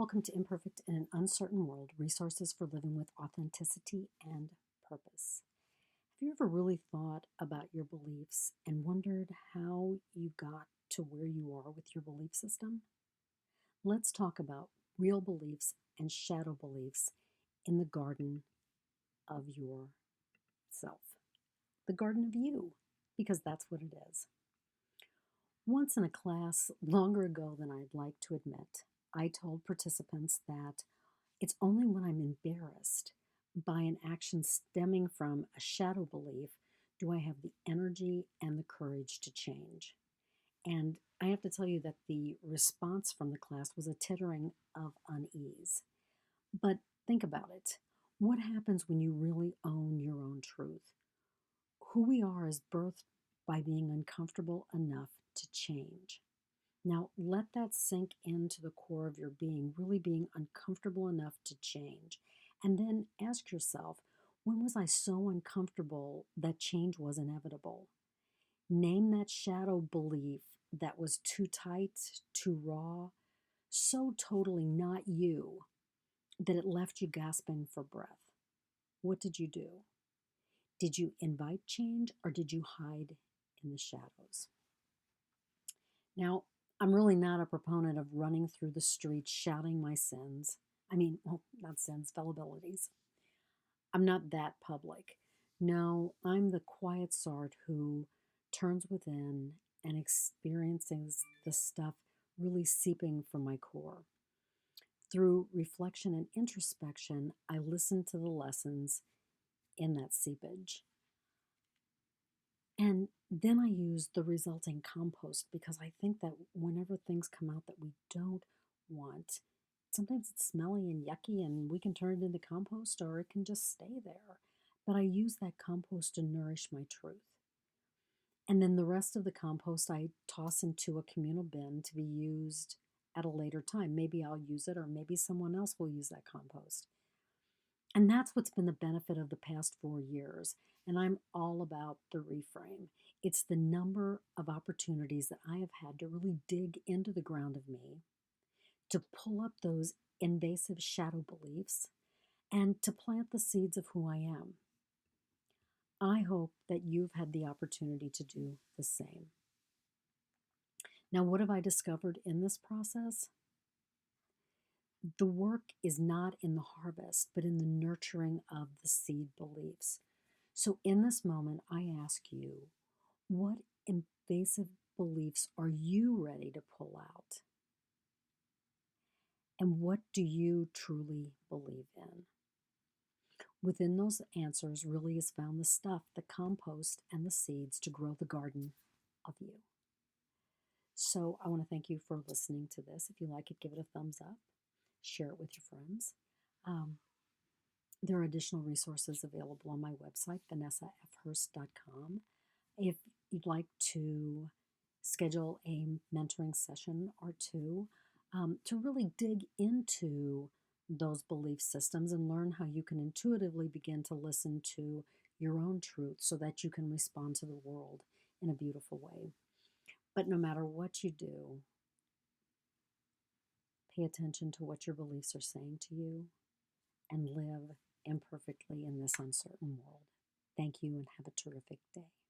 Welcome to Imperfect in an Uncertain World, Resources for Living with Authenticity and Purpose. Have you ever really thought about your beliefs and wondered how you got to where you are with your belief system? Let's talk about real beliefs and shadow beliefs in the garden of yourself. The garden of you, because that's what it is. Once in a class, longer ago than I'd like to admit, I told participants that it's only when I'm embarrassed by an action stemming from a shadow belief do I have the energy and the courage to change. And I have to tell you that the response from the class was a tittering of unease. But think about it. What happens when you really own your own truth? Who we are is birthed by being uncomfortable enough to change. Now, let that sink into the core of your being, really being uncomfortable enough to change. And then ask yourself, when was I so uncomfortable that change was inevitable? Name that shadow belief that was too tight, too raw, so totally not you that it left you gasping for breath. What did you do? Did you invite change or did you hide in the shadows? Now, I'm really not a proponent of running through the streets shouting my sins. Not sins, fallibilities. I'm not that public. No, I'm the quiet sort who turns within and experiences the stuff really seeping from my core. Through reflection and introspection, I listen to the lessons in that seepage. And then I use the resulting compost because I think that whenever things come out that we don't want, sometimes it's smelly and yucky and we can turn it into compost or it can just stay there. But I use that compost to nourish my truth. And then the rest of the compost I toss into a communal bin to be used at a later time. Maybe I'll use it or maybe someone else will use that compost. And that's what's been the benefit of the past 4 years. And I'm all about the reframe. It's the number of opportunities that I have had to really dig into the ground of me, to pull up those invasive shadow beliefs, and to plant the seeds of who I am. I hope that you've had the opportunity to do the same. Now, what have I discovered in this process? The work is not in the harvest, but in the nurturing of the seed beliefs. So in this moment, I ask you, what invasive beliefs are you ready to pull out? And what do you truly believe in? Within those answers really is found the stuff, the compost, and the seeds to grow the garden of you. So I want to thank you for listening to this. If you like it, give it a thumbs up. Share it with your friends. There are additional resources available on my website, vanessafhurst.com. If you'd like to schedule a mentoring session or two to really dig into those belief systems and learn how you can intuitively begin to listen to your own truth so that you can respond to the world in a beautiful way. But no matter what you do, pay attention to what your beliefs are saying to you and live imperfectly in this uncertain world. Thank you and have a terrific day.